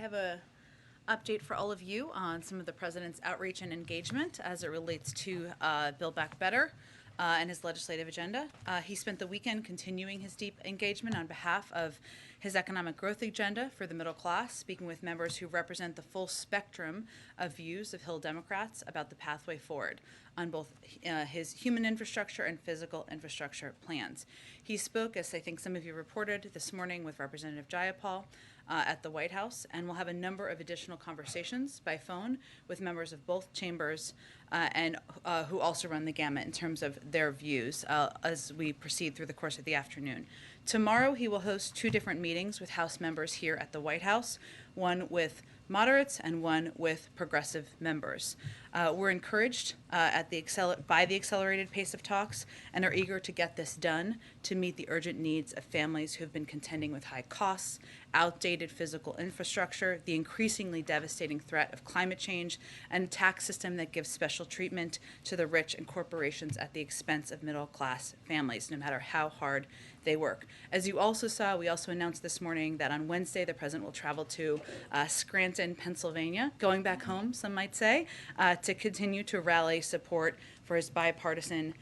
have a update for all of you on some of the president's outreach and engagement as it relates to Build Back Better and his legislative agenda. He spent the weekend continuing his deep engagement on behalf of his economic growth agenda for the middle class, speaking with members who represent the full spectrum of views of Hill Democrats about the pathway forward on both his human infrastructure and physical infrastructure plans. He spoke, as I think some of you reported this morning, with Representative Jayapal at the White House, and we'll have a number of additional conversations by phone with members of both chambers and who also run the gamut in terms of their views as we proceed through the course of the afternoon. Tomorrow, he will host two different meetings with House members here at the White House, one with moderates and one with progressive members. We're encouraged by the accelerated pace of talks and are eager to get this done to meet the urgent needs of families who have been contending with high costs, outdated physical infrastructure, the increasingly devastating threat of climate change, and a tax system that gives special treatment to the rich and corporations at the expense of middle-class families, no matter how hard they work. As you also saw, we also announced this morning that on Wednesday, the president will travel to Scranton, Pennsylvania, going back home, some might say, to continue to rally support for his bipartisan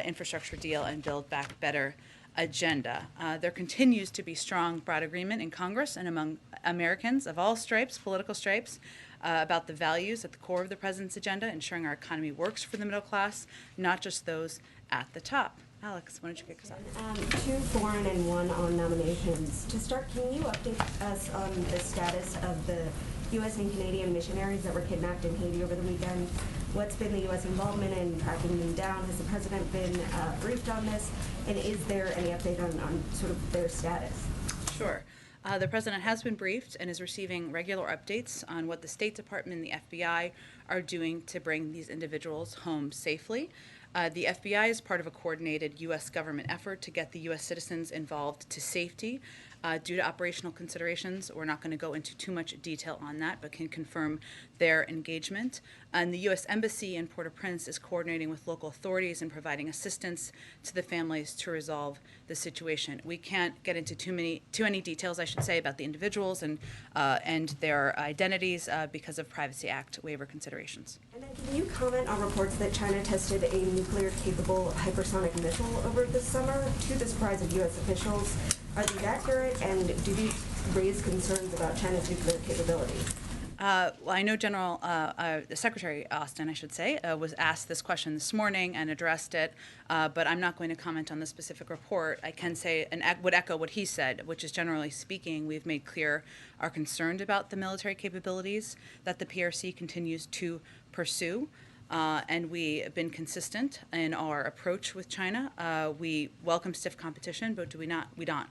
infrastructure deal and Build Back Better agenda. There continues to be strong, broad agreement in Congress and among Americans of all stripes, political stripes, about the values at the core of the president's agenda, ensuring our economy works for the middle class, not just those at the top. Alex, why don't you kick us off? Two foreign and one on nominations. To start, can you update us on the status of the U.S. and Canadian missionaries that were kidnapped in Haiti over the weekend? What's been the U.S. involvement in tracking them down? Has the president been briefed on this? And is there any update on sort of their status? Sure. The president has been briefed and is receiving regular updates on what the State Department and the FBI are doing to bring these individuals home safely. The FBI is part of a coordinated U.S. government effort to get the U.S. citizens involved to safety. Due to operational considerations, we're not going to go into too much detail on that, but can confirm their engagement. And the U.S. Embassy in Port-au-Prince is coordinating with local authorities and providing assistance to the families to resolve the situation. We can't get into too many details, I should say, about the individuals and their identities because of Privacy Act waiver considerations. And then can you comment on reports that China tested a nuclear-capable hypersonic missile over the summer to the surprise of U.S. officials? Are these accurate, and do these raise concerns about China's nuclear capabilities? Well, I know Secretary Austin, I should say, was asked this question this morning and addressed it, but I'm not going to comment on the specific report. I can say and would echo what he said, which is generally speaking, we've made clear our concern about the military capabilities that the PRC continues to pursue. And we have been consistent in our approach with China. We welcome stiff competition, but we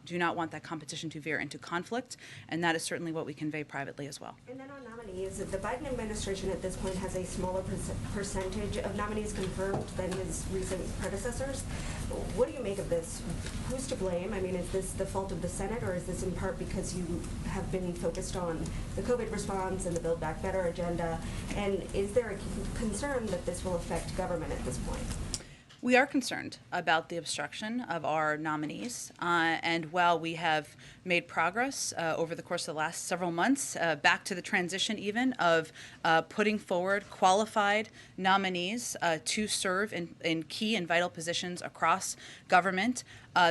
do not want that competition to veer into conflict, and that is certainly what we convey privately as well. And then on nominees, the Biden administration at this point has a smaller percentage of nominees confirmed than his recent predecessors. What do you make of this? Who's to blame? I mean, is this the fault of the Senate, or is this in part because you have been focused on the COVID response and the Build Back Better agenda? And is there a concern that this will affect government at this point? We are concerned about the obstruction of our nominees, and while we have made progress over the course of the last several months, back to the transition even of putting forward qualified nominees to serve in key and vital positions across government,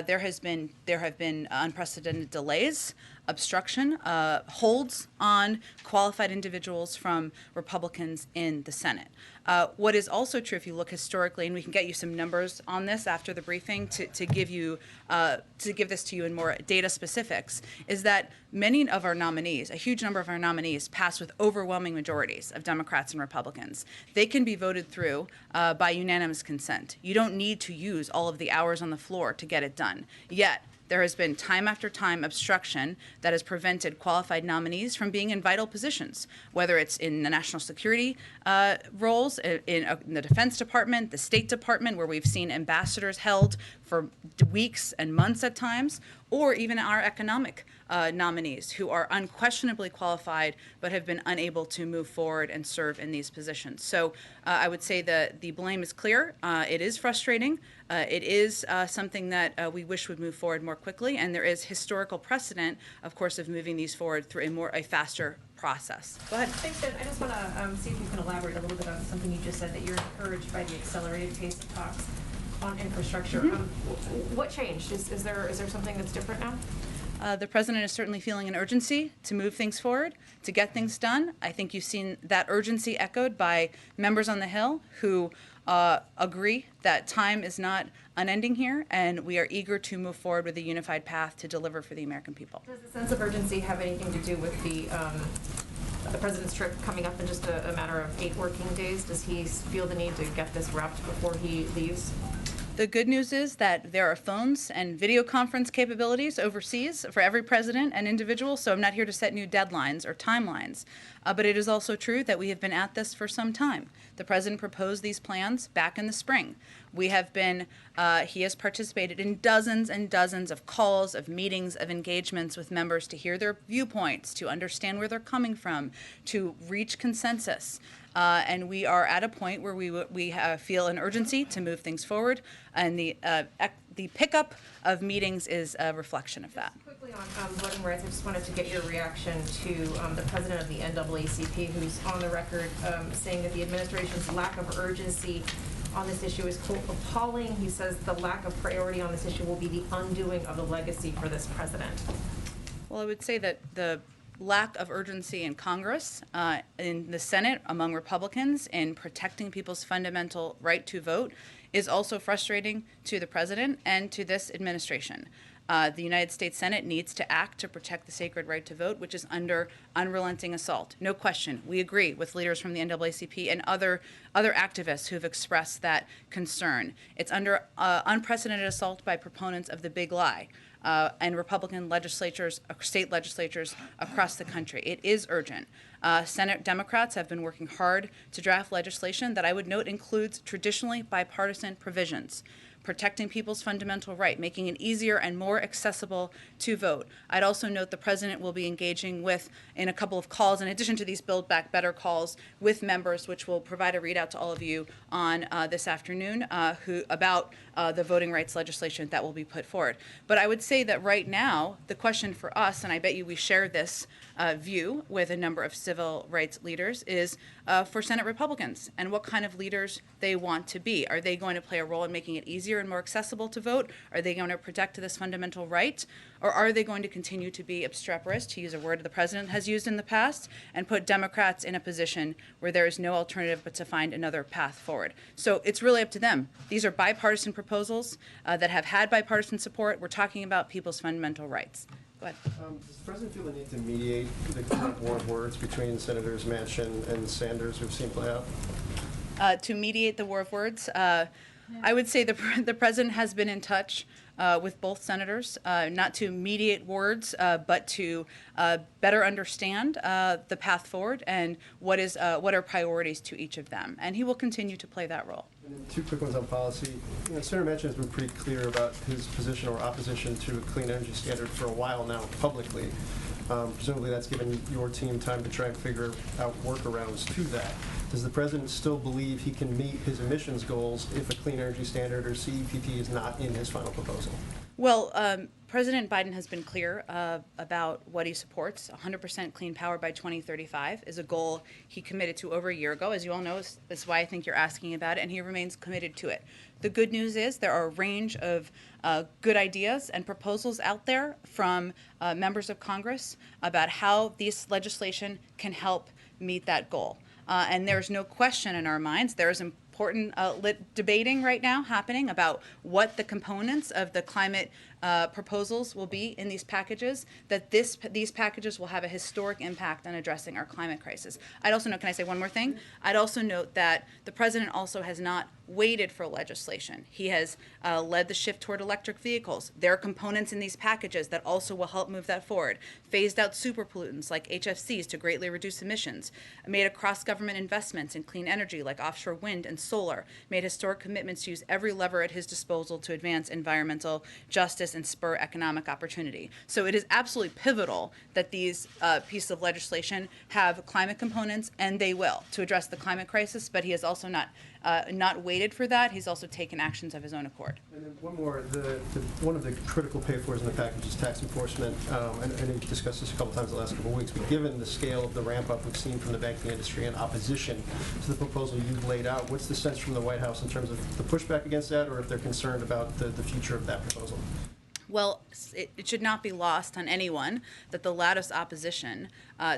there have been unprecedented delays, obstruction, holds on qualified individuals from Republicans in the Senate. What is also true, if you look historically, and we can get you some numbers on this after the briefing to give this to you in more data specifics, is that many of our nominees, a huge number of our nominees, pass with overwhelming majorities of Democrats and Republicans. They can be voted through by unanimous consent. You don't need to use all of the hours on the floor to get it done. Yet, there has been time after time obstruction that has prevented qualified nominees from being in vital positions, whether it's in the national security roles, in the Defense Department, the State Department, where we've seen ambassadors held for weeks and months at times, or even our economic nominees who are unquestionably qualified but have been unable to move forward and serve in these positions. So I would say that the blame is clear. It is frustrating. It is something that we wish would move forward more quickly, and there is historical precedent, of course, of moving these forward through a faster process. Go ahead. Thanks, Jen. I just want to see if you can elaborate a little bit on something you just said, that you're encouraged by the accelerated pace of talks on infrastructure. What changed? Is there something that's different now? The president is certainly feeling an urgency to move things forward, to get things done. I think you've seen that urgency echoed by members on the Hill who agree that time is not unending here, and we are eager to move forward with a unified path to deliver for the American people. Does the sense of urgency have anything to do with the president's trip coming up in just a matter of 8 working days? Does he feel the need to get this wrapped before he leaves? The good news is that there are phones and video conference capabilities overseas for every president and individual, so I'm not here to set new deadlines or timelines. But it is also true that we have been at this for some time. The president proposed these plans back in the spring. He has participated in dozens and dozens of calls, of meetings, of engagements with members to hear their viewpoints, to understand where they're coming from, to reach consensus. And we are at a point where we feel an urgency to move things forward, and the pickup of meetings is a reflection of that. Just quickly on voting rights, I just wanted to get your reaction to the president of the NAACP, who's on the record saying that the administration's lack of urgency on this issue is, quote, appalling. He says the lack of priority on this issue will be the undoing of the legacy for this president. Well, I would say that the lack of urgency in Congress, in the Senate, among Republicans, in protecting people's fundamental right to vote is also frustrating to the president and to this administration. The United States Senate needs to act to protect the sacred right to vote, which is under unrelenting assault. No question. We agree with leaders from the NAACP and other activists who have expressed that concern. It's under unprecedented assault by proponents of the big lie. And Republican legislatures, state legislatures across the country. It is urgent. Senate Democrats have been working hard to draft legislation that I would note includes traditionally bipartisan provisions, protecting people's fundamental right, making it easier and more accessible to vote. I'd also note the president will be engaging in a couple of calls, in addition to these Build Back Better calls, with members, which will provide a readout to all of you on this afternoon about the voting rights legislation that will be put forward. But I would say that right now, the question for us, and I bet you we share this view with a number of civil rights leaders, is for Senate Republicans and what kind of leaders they want to be. Are they going to play a role in making it easier and more accessible to vote? Are they going to protect this fundamental right? Or are they going to continue to be obstreperous, to use a word the president has used in the past, and put Democrats in a position where there is no alternative but to find another path forward? So it's really up to them. These are bipartisan proposals that have had bipartisan support. We're talking about people's fundamental rights. Go ahead. Does the president feel the need to mediate the current war of words between Senators Manchin and Sanders we've seen play out? To mediate the war of words, I would say the president has been in touch with both senators, not to mediate words, but to better understand the path forward and what are priorities to each of them. And he will continue to play that role. And then 2 quick ones on policy. Senator Manchin has been pretty clear about his position or opposition to a clean energy standard for a while now publicly. Presumably that's given your team time to try and figure out workarounds to that. Does the president still believe he can meet his emissions goals if a clean energy standard or CEPP is not in his final proposal? Well, President Biden has been clear about what he supports. 100% clean power by 2035 is a goal he committed to over a year ago. As you all know, that's why I think you're asking about it, and he remains committed to it. The good news is there are a range of good ideas and proposals out there from members of Congress about how this legislation can help meet that goal. And there's no question in our minds. There's important debating right now happening about what the components of the climate proposals will be in these packages, that these packages will have a historic impact on addressing our climate crisis. I'd also note, can I say one more thing? I'd also note that the president also has not waited for legislation. He has led the shift toward electric vehicles. There are components in these packages that also will help move that forward. Phased out super pollutants like HFCs to greatly reduce emissions. Made across government investments in clean energy like offshore wind and solar. Made historic commitments to use every lever at his disposal to advance environmental justice justice and spur economic opportunity. So it is absolutely pivotal that these pieces of legislation have climate components, and they will, to address the climate crisis, but he has also not waited for that. He's also taken actions of his own accord. And then one more, one of the critical pay-fors in the package is tax enforcement. And we've discussed this a couple times the last couple of weeks, but given the scale of the ramp-up we've seen from the banking industry in opposition to the proposal you've laid out, what's the sense from the White House in terms of the pushback against that, or if they're concerned about the future of that proposal? Well, it should not be lost on anyone that the loudest opposition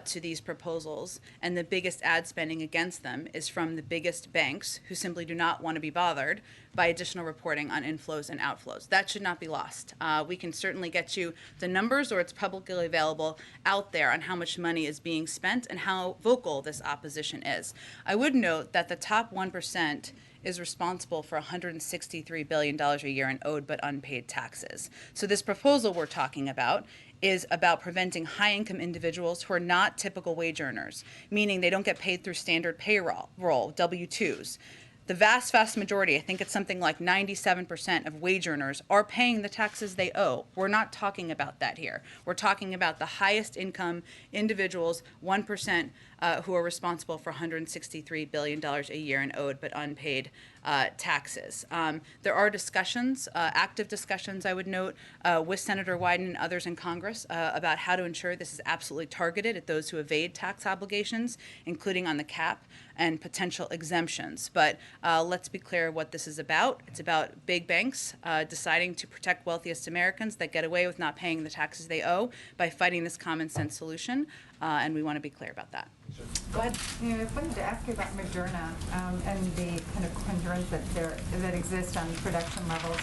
to these proposals and the biggest ad spending against them is from the biggest banks, who simply do not want to be bothered by additional reporting on inflows and outflows. That should not be lost. We can certainly get you the numbers, or it's publicly available out there, on how much money is being spent and how vocal this opposition is. I would note that the top 1% is responsible for $163 billion a year in owed but unpaid taxes. So this proposal we're talking about is about preventing high-income individuals who are not typical wage earners, meaning they don't get paid through standard payroll, W-2s. The vast, vast majority, I think it's something like 97% of wage earners, are paying the taxes they owe. We're not talking about that here. We're talking about the highest income individuals, 1%, who are responsible for $163 billion a year in owed but unpaid taxes. There are discussions, active discussions, I would note, with Senator Wyden and others in Congress about how to ensure this is absolutely targeted at those who evade tax obligations, including on the cap and potential exemptions. But let's be clear what this is about. It's about big banks deciding to protect wealthiest Americans that get away with not paying the taxes they owe by fighting this common sense solution, and we want to be clear about that. Go ahead. You know, I wanted to ask you about Moderna and the kind of concerns that exist on production levels.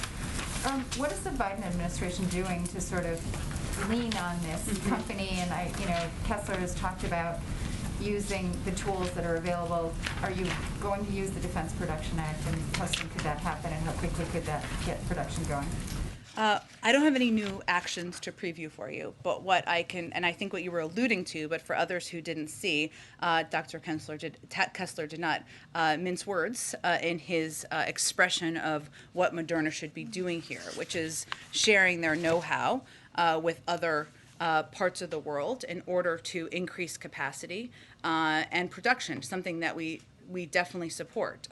What is the Biden administration doing to sort of lean on this company? And Kessler has talked about using the tools that are available. Are you going to use the Defense Production Act, and how soon could that happen, and how quickly could that get production going? I don't have any new actions to preview for you, but what I can, and I think what you were alluding to, but for others who didn't see, Dr. Kessler did not mince words in his expression of what Moderna should be doing here, which is sharing their know-how with other parts of the world in order to increase capacity and production, something that we definitely support.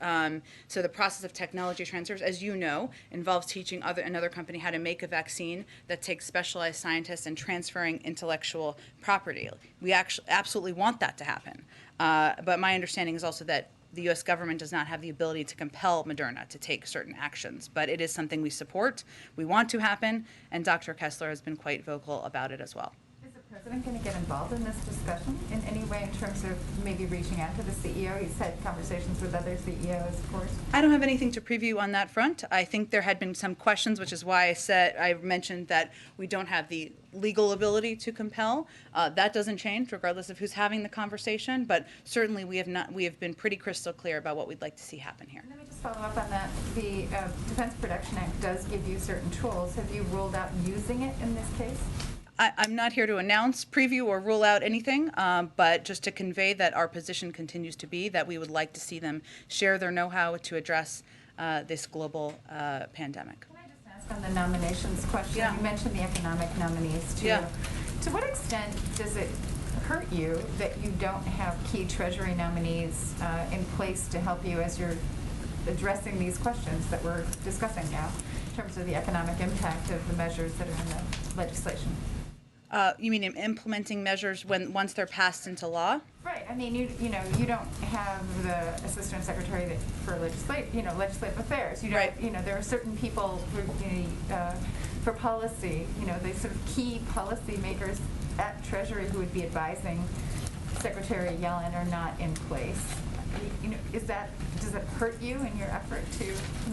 So the process of technology transfers, as you know, involves teaching another company how to make a vaccine that takes specialized scientists and transferring intellectual property. We actually absolutely want that to happen. But my understanding is also that the U.S. government does not have the ability to compel Moderna to take certain actions. But it is something we support, we want to happen, and Dr. Kessler has been quite vocal about it as well. Is the president going to get involved in this discussion in any way in terms of maybe reaching out to the CEO? He's had conversations with other CEOs, of course. I don't have anything to preview on that front. I think there had been some questions, which is why I mentioned that we don't have the legal ability to compel. That doesn't change regardless of who's having the conversation, but certainly we have been pretty crystal clear about what we'd like to see happen here. Let me just follow up on that. The Defense Production Act does give you certain tools. Have you ruled out using it in this case? I'm not here to announce, preview, or rule out anything, but just to convey that our position continues to be that we would like to see them share their know-how to address this global pandemic. Can I just ask on the nominations question? Yeah. You mentioned the economic nominees, too. Yeah. To what extent does it hurt you that you don't have key Treasury nominees in place to help you as you're addressing these questions that we're discussing now in terms of the economic impact of the measures that are in the legislation? You mean in implementing measures once they're passed into law? Right. I mean, you don't have the assistant secretary for legislative affairs. You don't. Right. There are certain people for policy. The sort of key policy makers at Treasury who would be advising Secretary Yellen are not in place. Does it hurt you in your effort to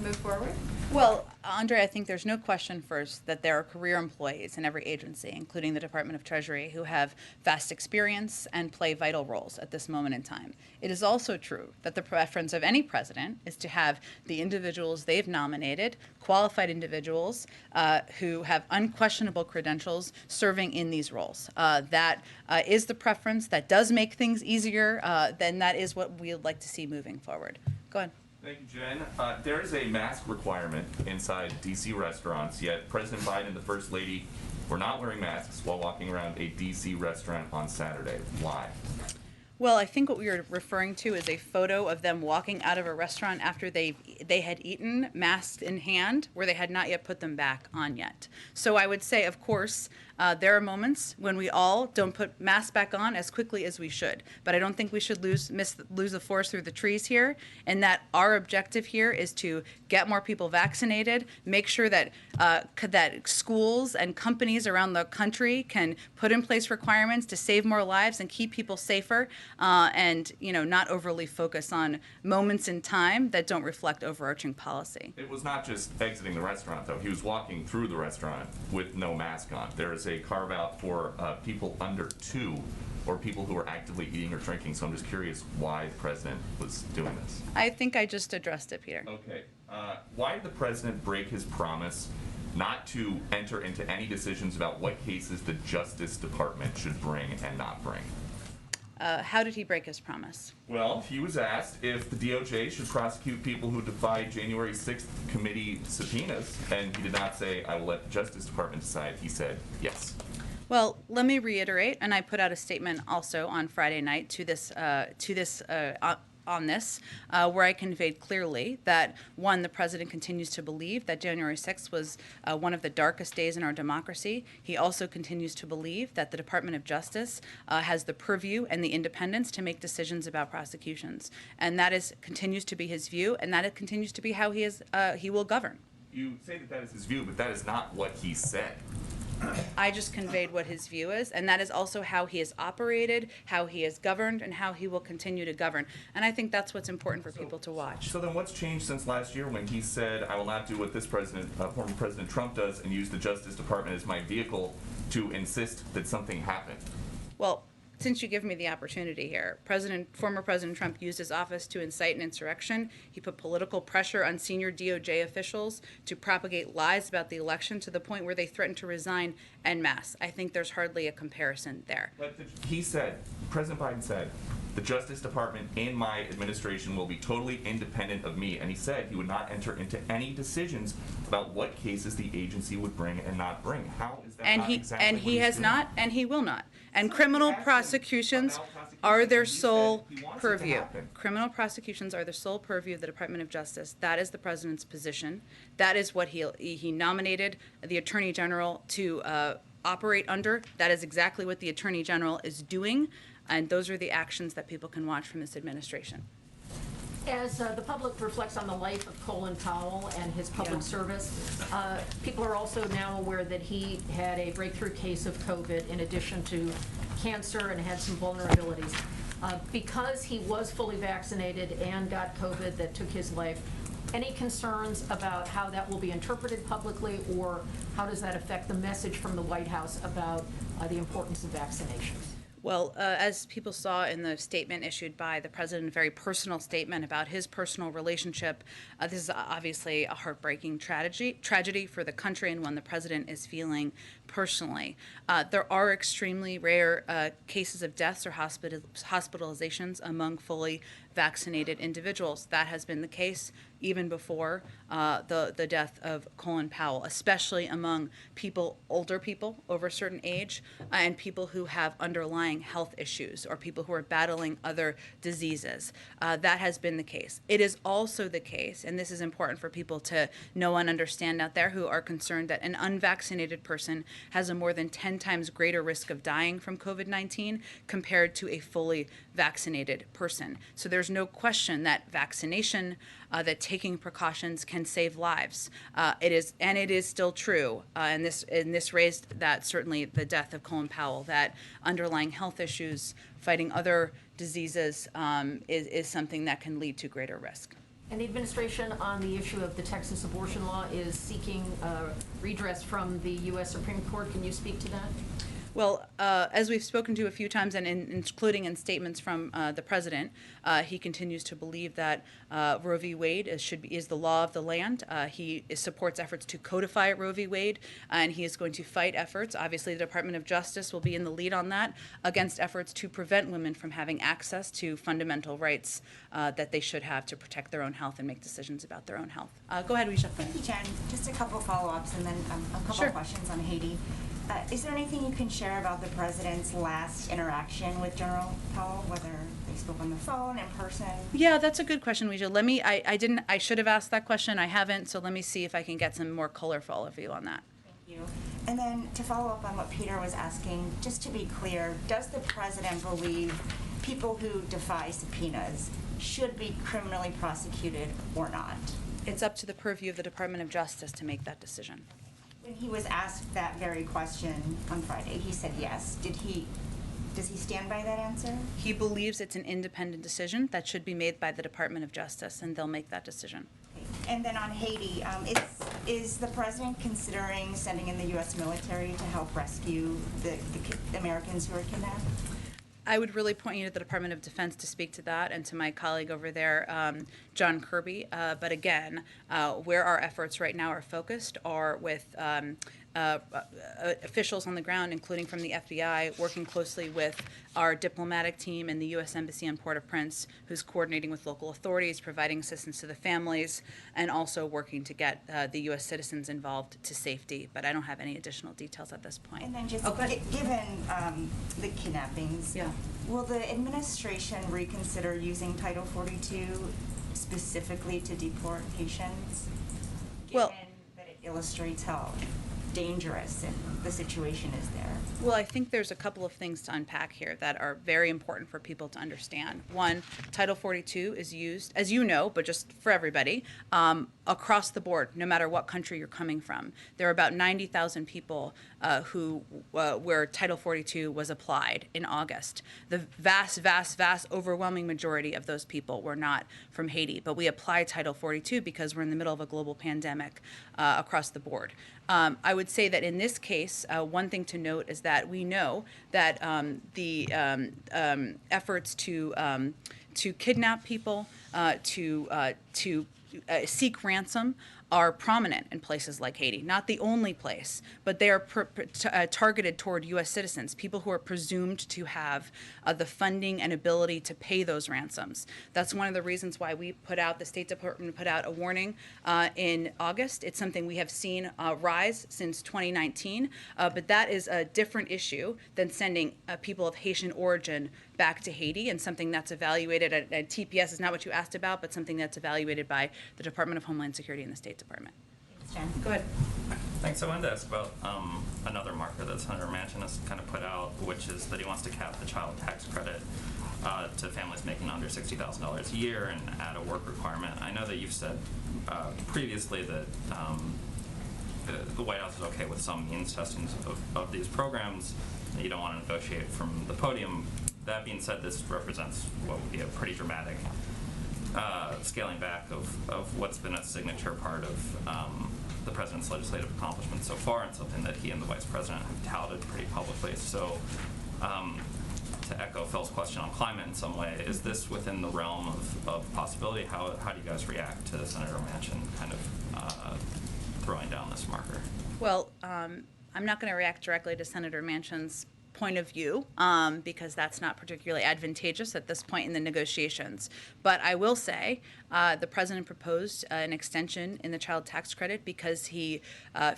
move forward? Well, Andre, I think there's no question first that there are career employees in every agency, including the Department of Treasury, who have vast experience and play vital roles at this moment in time. It is also true that the preference of any president is to have the individuals they've nominated, qualified individuals who have unquestionable credentials serving in these roles. That is the preference. That does make things easier. Then that is what we would like to see moving forward. Go ahead. Thank you, Jen. There is a mask requirement inside D.C. restaurants, yet President Biden and the First Lady were not wearing masks while walking around a D.C. restaurant on Saturday. Why? Well, I think what we were referring to is a photo of them walking out of a restaurant after they had eaten, masks in hand, where they had not yet put them back on yet. So I would say, of course, there are moments when we all don't put masks back on as quickly as we should. But I don't think we should lose the forest through the trees here, and that our objective here is to get more people vaccinated, make sure that that schools and companies around the country can put in place requirements to save more lives and keep people safer, and not overly focus on moments in time that don't reflect overarching policy. It was not just exiting the restaurant, though. He was walking through the restaurant with no mask on. There is a carve-out for people under 2 or people who are actively eating or drinking, so I'm just curious why the president was doing this. I think I just addressed it, Peter. Okay. Why did the president break his promise not to enter into any decisions about what cases the Justice Department should bring and not bring? How did he break his promise? Well, he was asked if the DOJ should prosecute people who defied January 6th committee subpoenas, and he did not say, I will let the Justice Department decide. He said, yes. Well, let me reiterate, and I put out a statement also on Friday night on this, where I conveyed clearly that, one, the president continues to believe that January 6th was one of the darkest days in our democracy. He also continues to believe that the Department of Justice has the purview and the independence to make decisions about prosecutions. And that continues to be his view, and that continues to be how he will govern. You say that is his view, but that is not what he said. I just conveyed what his view is, and that is also how he has operated, how he has governed, and how he will continue to govern. And I think that's what's important for people to watch. So then what's changed since last year when he said, I will not do what this president, former President Trump does, and use the Justice Department as my vehicle to insist that something happened? Well, since you give me the opportunity here, former President Trump used his office to incite an insurrection. He put political pressure on senior DOJ officials to propagate lies about the election to the point where they threatened to resign en masse. I think there's hardly a comparison there. But he said, President Biden said, the Justice Department in my administration will be totally independent of me. And he said he would not enter into any decisions about what cases the agency would bring and not bring. How is that not exactly and what he he's has doing? not, and he will not. And So criminal you asked him prosecutions about prosecutions, are their and he said sole he wants it to purview. happen. Criminal prosecutions are the sole purview of the Department of Justice. That is the president's position. That is what he nominated the Attorney General to operate under. That is exactly what the Attorney General is doing, and those are the actions that people can watch from this administration. As the public reflects on the life of Colin Powell and his public service, people are also now aware that he had a breakthrough case of COVID in addition to cancer and had some vulnerabilities. Because he was fully vaccinated and got COVID that took his life, any concerns about how that will be interpreted publicly, or how does that affect the message from the White House about the importance of vaccinations? Well, as people saw in the statement issued by the president, a very personal statement about his personal relationship, this is obviously a heartbreaking tragedy for the country, and one the president is feeling personally. There are extremely rare cases of deaths or hospitalizations among fully vaccinated individuals. That has been the case even before the death of Colin Powell, especially among older people over a certain age, and people who have underlying health issues or people who are battling other diseases. That has been the case. It is also the case, and this is important for people to know and understand out there who are concerned, that an unvaccinated person has a more than 10 times greater risk of dying from COVID-19 compared to a fully vaccinated person. So there's no question that vaccination, that taking precautions can save lives. It is still true, and this raised that, certainly the death of Colin Powell, that underlying health issues, fighting other diseases, is something that can lead to greater risk. And the administration on the issue of the Texas abortion law is seeking redress from the U.S. Supreme Court. Can you speak to that? Well, as we've spoken to a few times, and including in statements from the president, he continues to believe that Roe v. Wade is the law of the land. He supports efforts to codify Roe v. Wade, and he is going to fight efforts. Obviously, the Department of Justice will be in the lead on that, against efforts to prevent women from having access to fundamental rights that they should have to protect their own health and make decisions about their own health. Go ahead, Risha. Thank you, Jen. Just a couple follow-ups and then a couple Sure. of questions on Haiti. Is there anything you can share about the president's last interaction with General Powell, whether they spoke on the phone, in person? Yeah, that's a good question, Risha. Let me, I should have asked that question. I haven't, so let me see if I can get some more color for all of you on that. Thank you. And then to follow up on what Peter was asking, just to be clear, does the president believe people who defy subpoenas should be criminally prosecuted or not? It's up to the purview of the Department of Justice to make that decision. When he was asked that very question on Friday, he said yes. Does he stand by that answer? He believes it's an independent decision that should be made by the Department of Justice, and they'll make that decision. Okay. And then on Haiti, is the president considering sending in the U.S. military to help rescue the Americans who are kidnapped? I would really point you to the Department of Defense to speak to that, and to my colleague over there, John Kirby. But again, where our efforts right now are focused are with officials on the ground, including from the FBI, working closely with our diplomatic team and the U.S. Embassy in Port-au-Prince, who's coordinating with local authorities, providing assistance to the families, and also working to get the U.S. citizens involved to safety. But I don't have any additional details at this point. And then just Okay. given the kidnappings, Yeah. will the administration reconsider using Title 42 specifically to deport patients? Well- Given that it illustrates how dangerous the situation is there. Well, I think there's a couple of things to unpack here that are very important for people to understand. One, Title 42 is used, as you know, but just for everybody, across the board, no matter what country you're coming from. There are about 90,000 people where Title 42 was applied in August. The vast, overwhelming majority of those people were not from Haiti, but we apply Title 42 because we're in the middle of a global pandemic across the board. I would say that in this case, one thing to note is that we know that the efforts to kidnap people, to seek ransom, are prominent in places like Haiti. Not the only place, but they are targeted toward U.S. citizens, people who are presumed to have the funding and ability to pay those ransoms. That's one of the reasons why we the State Department put out a warning in August. It's something we have seen rise since 2019, but that is a different issue than sending people of Haitian origin back to Haiti, and something that's evaluated at TPS is not what you asked about, but something that's evaluated by the Department of Homeland Security and the State Department. Thanks, Jen. Go ahead. Thanks. I wanted to ask about another marker that Senator Manchin has kind of put out, which is that he wants to cap the child tax credit to families making under $60,000 a year and add a work requirement. I know that you've said previously that the White House is okay with some means testing of these programs, that you don't want to negotiate from the podium. That being said, this represents what would be a pretty dramatic scaling back of what's been a signature part of the president's legislative accomplishments so far, and something that he and the vice president have touted pretty publicly. So to echo Phil's question on climate in some way, is this within the realm of possibility? How do you guys react to Senator Manchin kind of throwing down this marker? Well, I'm not going to react directly to Senator Manchin's point of view, because that's not particularly advantageous at this point in the negotiations. But I will say the president proposed an extension in the child tax credit because he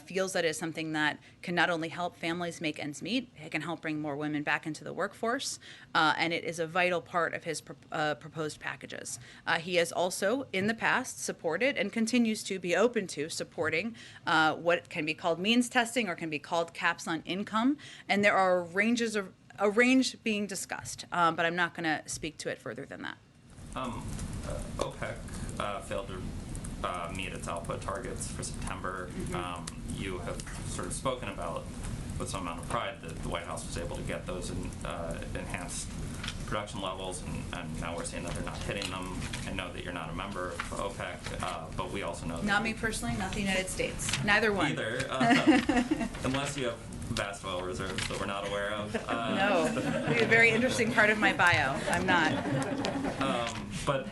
feels that it is something that can not only help families make ends meet, it can help bring more women back into the workforce, and it is a vital part of his proposed packages. He has also, in the past, supported and continues to be open to supporting what can be called means testing or can be called caps on income, and there are a range being discussed, but I'm not going to speak to it further than that. OPEC failed to meet its output targets for September. You have sort of spoken about, with some amount of pride, that the White House was able to get those enhanced production levels, and now we're seeing that they're not hitting them. I know that you're not a member of OPEC, but we also know that... Not me personally, not the United States. Neither one. Either. Unless you have vast oil reserves that we're not aware of. No, a very interesting part of my bio. I'm not. But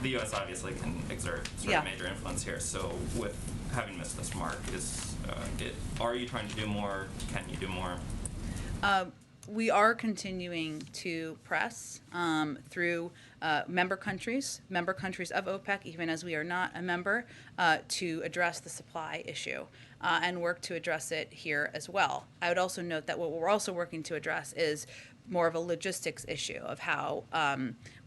the U.S. obviously can exert sort Yeah. of major influence here. So with having missed this mark, are you trying to do more? Can you do more? We are continuing to press through member countries of OPEC, even as we are not a member, to address the supply issue and work to address it here as well. I would also note that what we're also working to address is more of a logistics issue of how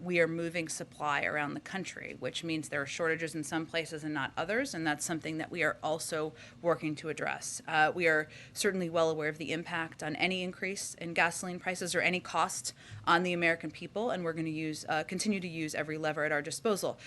we are moving supply around the country, which means there are shortages in some places and not others, and that's something that we are also working to address. We are certainly well aware of the impact on any increase in gasoline prices or any cost on the American people, and we're going to continue to use every lever at our disposal.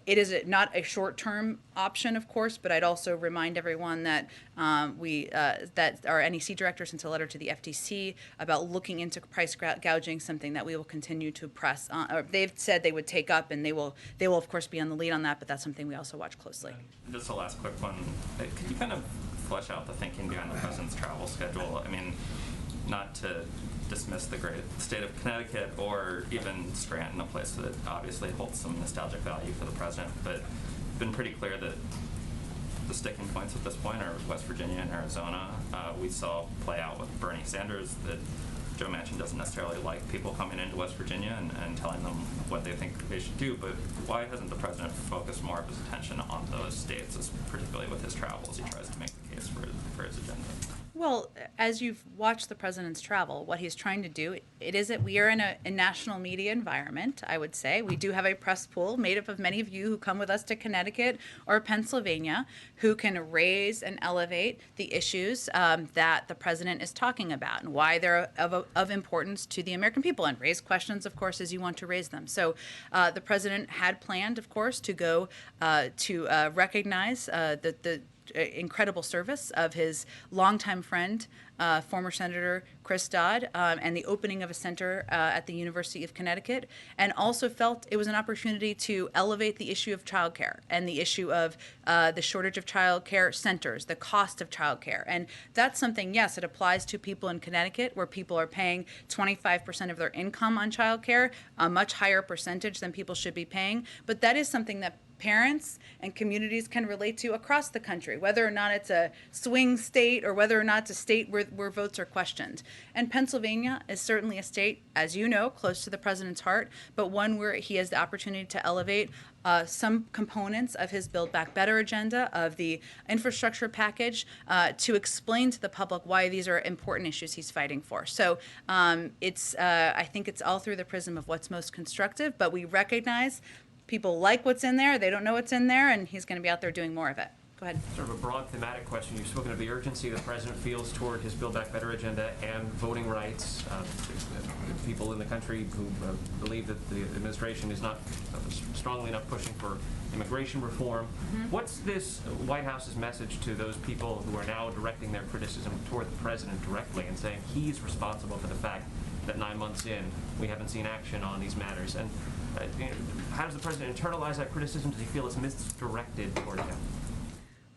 It is not a short-term option, of course, but I'd also remind everyone that that our NEC director sent a letter to the FTC about looking into price gouging, something that we will continue to press on. Or they've said they would take up, and they will of course be on the lead on that. But that's something we also watch closely. And just a last quick one. Could you kind of flesh out the thinking behind the president's travel schedule? I mean, not to dismiss the great state of Connecticut or even Scranton, a place that obviously holds some nostalgic value for the president, but it's been pretty clear that the sticking points at this point are West Virginia and Arizona. We saw play out with Bernie Sanders that Joe Manchin doesn't necessarily like people coming into West Virginia and telling them what they think they should do, but why hasn't the president focused more of his attention on those states, particularly with his travels? He tries to make the case for his agenda. Well, as you've watched the president's travel, what he's trying to do, we are in a national media environment, I would say. We do have a press pool made up of many of you who come with us to Connecticut or Pennsylvania who can raise and elevate the issues that the president is talking about and why they're of importance to the American people, and raise questions, of course, as you want to raise them. So the president had planned, of course, to go to recognize the incredible service of his longtime friend, former Senator Chris Dodd, and the opening of a center at the University of Connecticut, and also felt it was an opportunity to elevate the issue of childcare and the issue of the shortage of childcare centers, the cost of childcare. And that's something, yes, it applies to people in Connecticut where people are paying 25% of their income on childcare, a much higher percentage than people should be paying, but that is something that parents and communities can relate to across the country, whether or not it's a swing state or whether or not it's a state where votes are questioned. And Pennsylvania is certainly a state, as you know, close to the president's heart, but one where he has the opportunity to elevate some components of his Build Back Better agenda, of the infrastructure package, to explain to the public why these are important issues he's fighting for. So I think it's all through the prism of what's most constructive, but we recognize people like what's in there, they don't know what's in there, and he's going to be out there doing more of it. Go ahead. Sort of a broad thematic question. You've spoken of the urgency the president feels toward his Build Back Better agenda and voting rights. People in the country who believe that the administration is not strongly enough pushing for immigration reform. Mm-hmm. What's this White House's message to those people who are now directing their criticism toward the president directly and saying he's responsible for the fact that 9 months in we haven't seen action on these matters? And how does the president internalize that criticism? Does he feel it's misdirected toward him?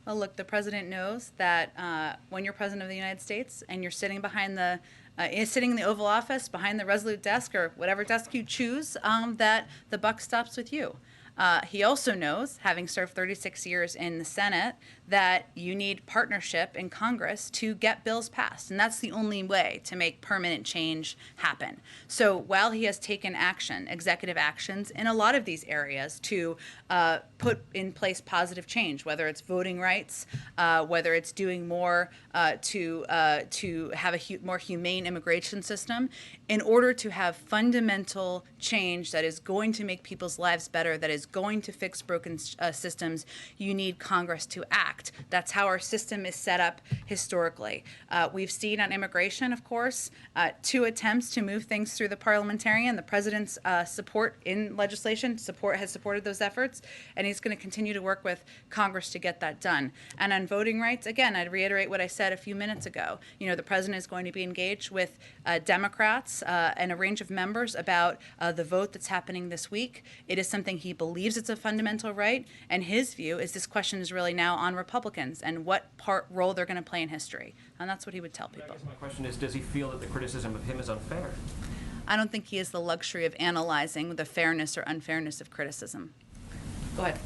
Well, look, the president knows that when you're president of the United States and you're sitting sitting in the Oval Office behind the Resolute desk or whatever desk you choose, that the buck stops with you. He also knows, having served 36 years in the Senate, that you need partnership in Congress to get bills passed. And that's the only way to make permanent change happen. So while he has taken action, executive actions, in a lot of these areas to put in place positive change, whether it's voting rights, whether it's doing more to have a more humane immigration system, in order to have fundamental change that is going to make people's lives better, that is going to fix broken systems, you need Congress to act. That's how our system is set up historically. We've seen on immigration, of course, 2 attempts to move things through the parliamentarian. The president's support in legislation has supported those efforts, and he's going to continue to work with Congress to get that done. And on voting rights, again, I'd reiterate what I said a few minutes ago. The president is going to be engaged with Democrats and a range of members about the vote that's happening this week. It is something he believes believes it's a fundamental right, and his view is this question is really now on Republicans and what role they're going to play in history. And that's what he would tell people. I guess my question is, does he feel that the criticism of him is unfair? I don't think he has the luxury of analyzing the fairness or unfairness of criticism. Go ahead.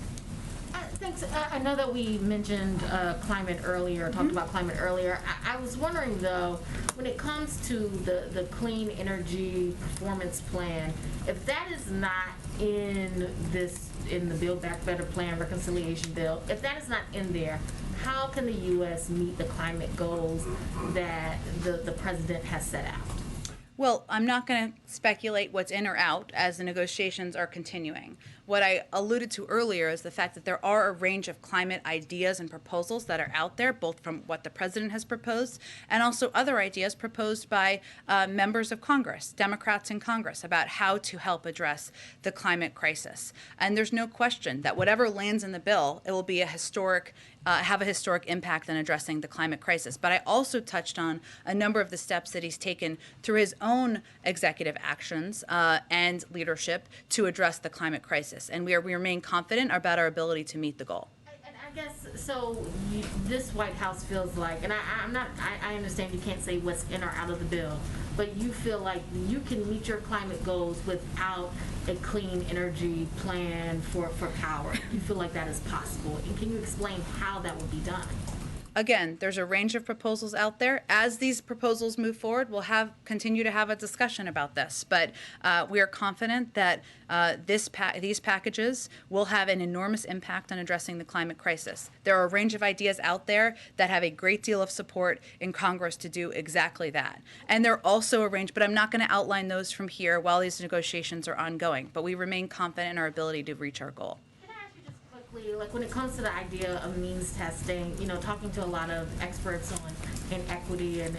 Thanks. I know that we mentioned climate earlier, talked about climate earlier. I was wondering, though, when it comes to the clean energy performance plan, if that is not in the Build Back Better plan reconciliation bill, if that is not in there, how can the U.S. meet the climate goals that the president has set out? Well, I'm not going to speculate what's in or out as the negotiations are continuing. What I alluded to earlier is the fact that there are a range of climate ideas and proposals that are out there, both from what the president has proposed and also other ideas proposed by members of Congress, Democrats in Congress, about how to help address the climate crisis. And there's no question that whatever lands in the bill, it will be have a historic impact on addressing the climate crisis. But I also touched on a number of the steps that he's taken through his own executive actions and leadership to address the climate crisis. And we remain confident about our ability to meet the goal. And I guess, so this White House feels like, and I understand you can't say what's in or out of the bill, but you feel like you can meet your climate goals without a clean energy plan for power. You feel like that is possible. And can you explain how that would be done? Again, there's a range of proposals out there. As these proposals move forward, we'll continue to have a discussion about this. But we are confident that these packages will have an enormous impact on addressing the climate crisis. There are a range of ideas out there that have a great deal of support in Congress to do exactly that. And there are also a range, but I'm not going to outline those from here while these negotiations are ongoing. But we remain confident in our ability to reach our goal. Like when it comes to the idea of means testing, talking to a lot of experts on inequity and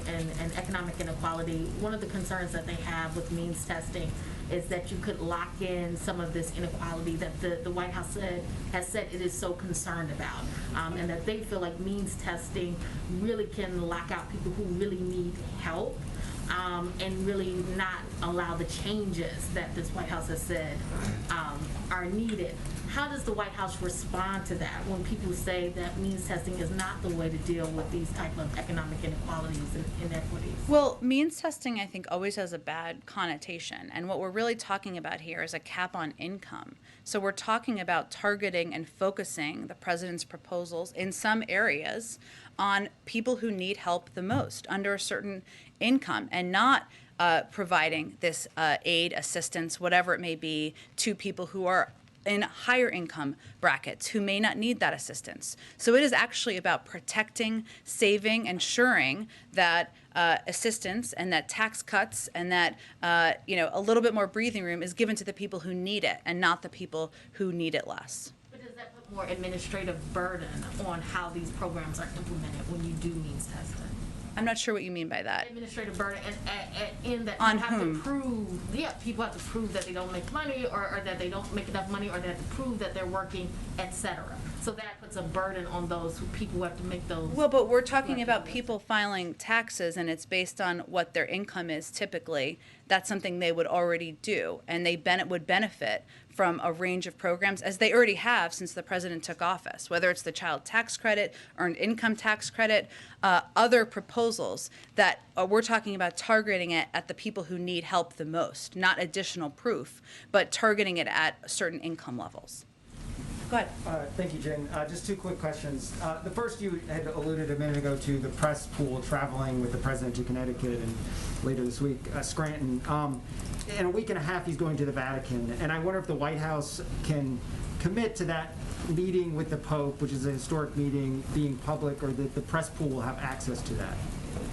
economic inequality, one of the concerns that they have with means testing is that you could lock in some of this inequality that the White House has said it is so concerned about, and that they feel like means testing really can lock out people who really need help. And really not allow the changes that this White House has said are needed. How does the White House respond to that when people say that means testing is not the way to deal with these type of economic inequalities and inequities? Well, means testing, I think, always has a bad connotation. And what we're really talking about here is a cap on income. So we're talking about targeting and focusing the president's proposals in some areas on people who need help the most under a certain income, and not providing this aid, assistance, whatever it may be, to people who are in higher income brackets who may not need that assistance. So it is actually about protecting, saving, ensuring that assistance and that tax cuts and that a little bit more breathing room is given to the people who need it and not the people who need it less. But does that put more administrative burden on how these programs are implemented when you do means testing? I'm not sure what you mean by that. Administrative burden, in that On you have whom? to prove, people have to prove that they don't make money, or that they don't make enough money, or they have to prove that they're working, etc. So that puts a burden on those people who have to make those. Well, but we're talking about people filing taxes, and it's based on what their income is typically. That's something they would already do, and they would benefit from a range of programs, as they already have since the president took office, whether it's the child tax credit, earned income tax credit, other proposals that we're talking about targeting it at the people who need help the most, not additional proof, but targeting it at certain income levels. Go ahead. Thank you, Jen. Just two quick questions. The first, you had alluded a minute ago to the press pool traveling with the president to Connecticut and later this week, Scranton. In a week and a half, he's going to the Vatican. And I wonder if the White House can commit to that meeting with the Pope, which is a historic meeting, being public, or that the press pool will have access to that.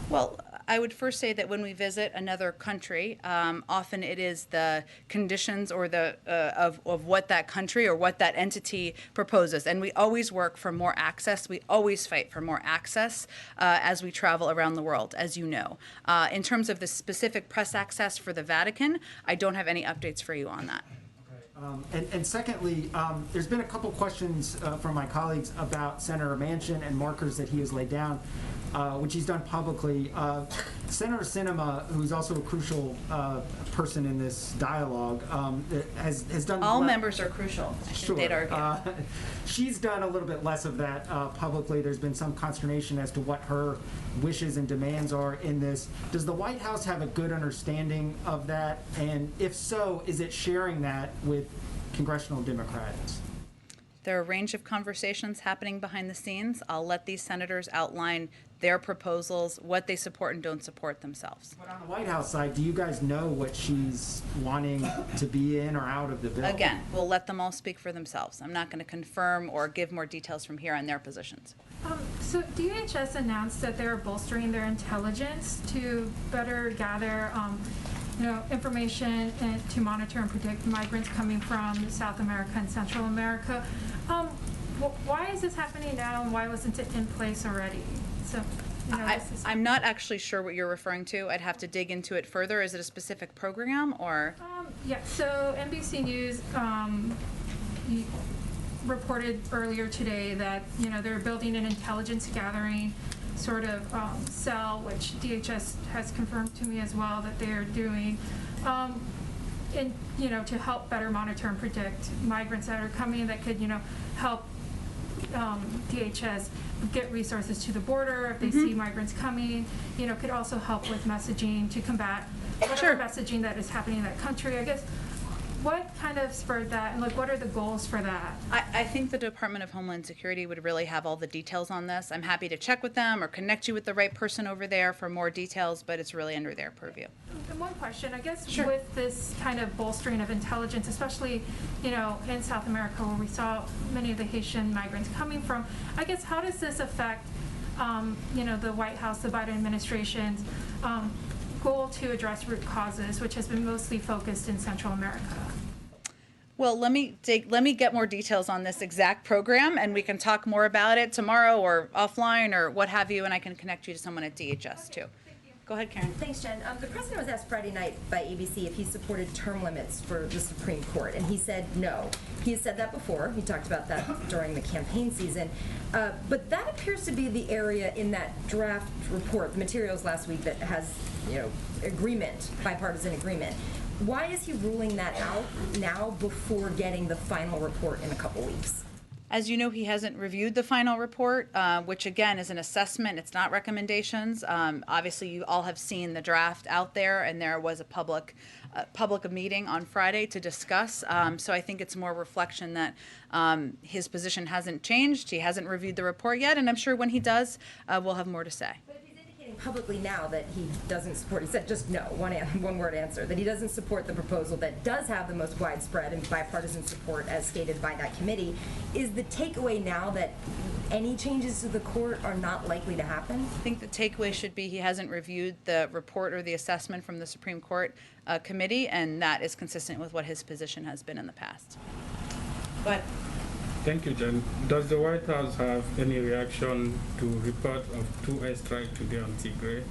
Well, I would first say that when we visit another country, often it is the conditions or of what that country or what that entity proposes. And we always work for more access. We always fight for more access as we travel around the world, as you know. In terms of the specific press access for the Vatican, I don't have any updates for you on that. And secondly, there's been a couple questions from my colleagues about Senator Manchin and markers that he has laid down. which he's done publicly. Senator Sinema, who's also a crucial person in this dialogue, has done... All members are crucial, I think they'd argue. She's done a little bit less of that publicly. There's been some consternation as to what her wishes and demands are in this. Does the White House have a good understanding of that? And if so, is it sharing that with congressional Democrats? There are a range of conversations happening behind the scenes. I'll let these senators outline their proposals, what they support and don't support themselves. But on the White House side, do you guys know what she's wanting to be in or out of the bill? Again, we'll let them all speak for themselves. I'm not going to confirm or give more details from here on their positions. So DHS announced that they're bolstering their intelligence to better gather information and to monitor and predict migrants coming from South America and Central America. Why is this happening now, and why wasn't it in place already? So, I'm not actually sure what you're referring to. I'd have to dig into it further. Is it a specific program or? Yeah, so NBC News reported earlier today that, they're building an intelligence gathering sort of cell, which DHS has confirmed to me as well that they are doing, to help better monitor and predict migrants that are coming, that could, help DHS get resources to the border if they see migrants coming, could also help with messaging to combat whatever messaging that is happening in that country. I guess, what kind of spurred that, and what are the goals for that? I think the Department of Homeland Security would really have all the details on this. I'm happy to check with them or connect you with the right person over there for more details, but it's really under their purview. And one question, I guess, with this kind of bolstering of intelligence, especially, in South America where we saw many of the Haitian migrants coming from, I guess, how does this affect, the White House, the Biden administration's goal to address root causes, which has been mostly focused in Central America? Well, let me get more details on this exact program, and we can talk more about it tomorrow or offline or what have you, and I can connect you to someone at DHS too. Go ahead, Karen. Thanks, Jen. The president was asked Friday night by ABC if he supported term limits for the Supreme Court, and he said no. He has said that before. He talked about that during the campaign season. But that appears to be the area in that draft report, the materials last week, that has, agreement, bipartisan agreement. Why is he ruling that out now before getting the final report in a couple weeks? As you know, he hasn't reviewed the final report, which again is an assessment. It's not recommendations. Obviously, you all have seen the draft out there, and there was a public meeting on Friday to discuss. So I think it's more reflection that his position hasn't changed. He hasn't reviewed the report yet, and I'm sure when he does, we'll have more to say. Publicly now that he doesn't support, he said just no, one word answer, that he doesn't support the proposal that does have the most widespread and bipartisan support as stated by that committee. Is the takeaway now that any changes to the court are not likely to happen? I think the takeaway should be he hasn't reviewed the report or the assessment from the Supreme Court committee, and that is consistent with what his position has been in the past. But thank you, Jen. Does the White House have any reaction to reports of 2 airstrikes today on Tigray,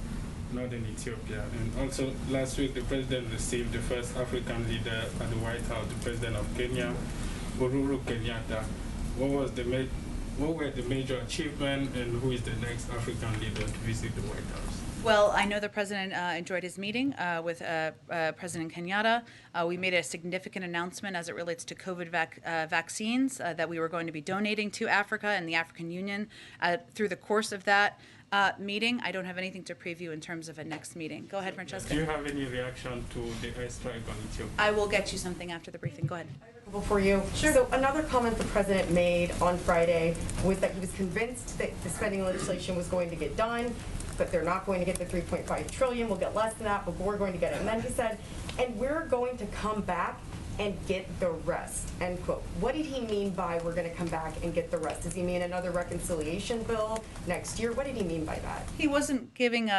northern Ethiopia? And also, last week, the president received the first African leader at the White House, the president of Kenya, Uhuru Kenyatta. What were the major achievements, and who is the next African leader to visit the White House? Well, I know the president enjoyed his meeting with President Kenyatta. We made a significant announcement as it relates to COVID vaccines that we were going to be donating to Africa and the African Union through the course of that meeting. I don't have anything to preview in terms of a next meeting. Go ahead, Francesca. Do you have any reaction to the airstrike on Ethiopia? I will get you something after the briefing. Go ahead. For you. Sure. So another comment the president made on Friday was that he was convinced that the spending legislation was going to get done, but they're not going to get the 3.5 trillion. We'll get less than that, but we're going to get it. And then he said, and we're going to come back and get the rest, end quote. What did he mean by we're going to come back and get the rest? Does he mean another reconciliation bill next year? What did he mean by that? He wasn't giving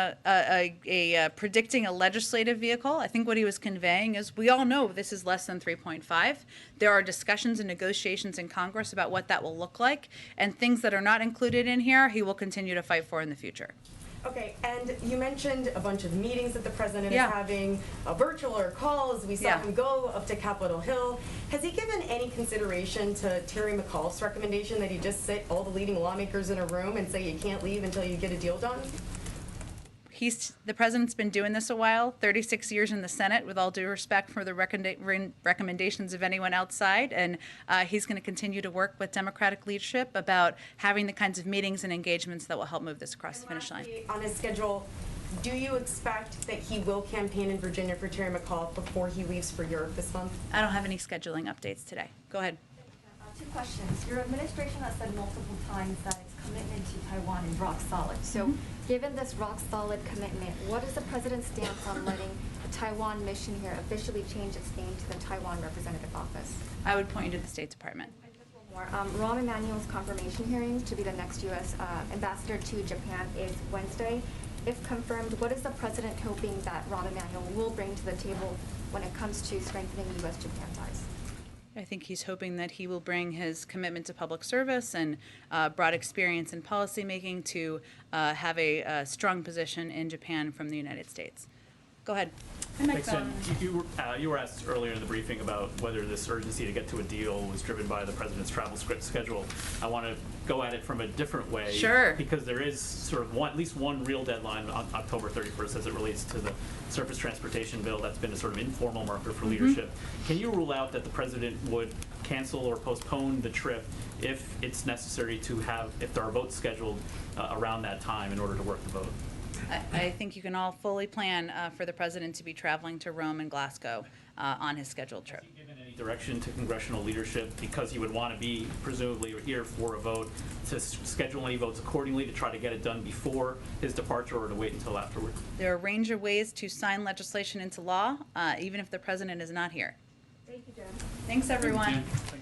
predicting a legislative vehicle. I think what he was conveying is we all know this is less than 3.5. There are discussions and negotiations in Congress about what that will look like, and things that are not included in here, he will continue to fight for in the future. Okay, and you mentioned a bunch of meetings that the president Yeah. is having, virtual or calls. We saw Yeah. him go up to Capitol Hill. Has he given any consideration to Terry McAuliffe's recommendation that he just sit all the leading lawmakers in a room and say you can't leave until you get a deal done? The president's been doing this a while, 36 years in the Senate, with all due respect for the recommendations of anyone outside, and he's going to continue to work with Democratic leadership about having the kinds of meetings and engagements that will help move this across the finish line. Lastly, on his schedule, do you expect that he will campaign in Virginia for Terry McAuliffe before he leaves for Europe this month? I don't have any scheduling updates today. Go ahead. Two questions. Your administration has said multiple times that its commitment to Taiwan is rock solid. So, given this rock solid commitment, what is the president's stance on letting the Taiwan mission here officially change its name to the Taiwan Representative Office? I would point you to the State Department. More. Rahm Emanuel's confirmation hearings to be the next U.S. Ambassador to Japan is Wednesday. If confirmed, what is the president hoping that Rahm Emanuel will bring to the table when it comes to strengthening U.S.-Japan ties? I think he's hoping that he will bring his commitment to public service and broad experience in policymaking to have a strong position in Japan from the United States. Go ahead. Thanks, Jen. You were asked earlier in the briefing about whether this urgency to get to a deal was driven by the president's travel schedule. I want to go at it from a different way. Sure. Because there is sort of at least one real deadline on October 31st as it relates to the surface transportation bill. That's been a sort of informal marker for leadership. Can you rule out that the president would cancel or postpone the trip if it's necessary to have, if there are votes scheduled around that time in order to work the vote? I think you can all fully plan for the president to be traveling to Rome and Glasgow on his scheduled trip. Has he given any direction to congressional leadership, because he would want to be presumably here for a vote, to schedule any votes accordingly to try to get it done before his departure or to wait until afterward? There are a range of ways to sign legislation into law, even if the president is not here. Thank you, Jen. Thanks, everyone. Thank you.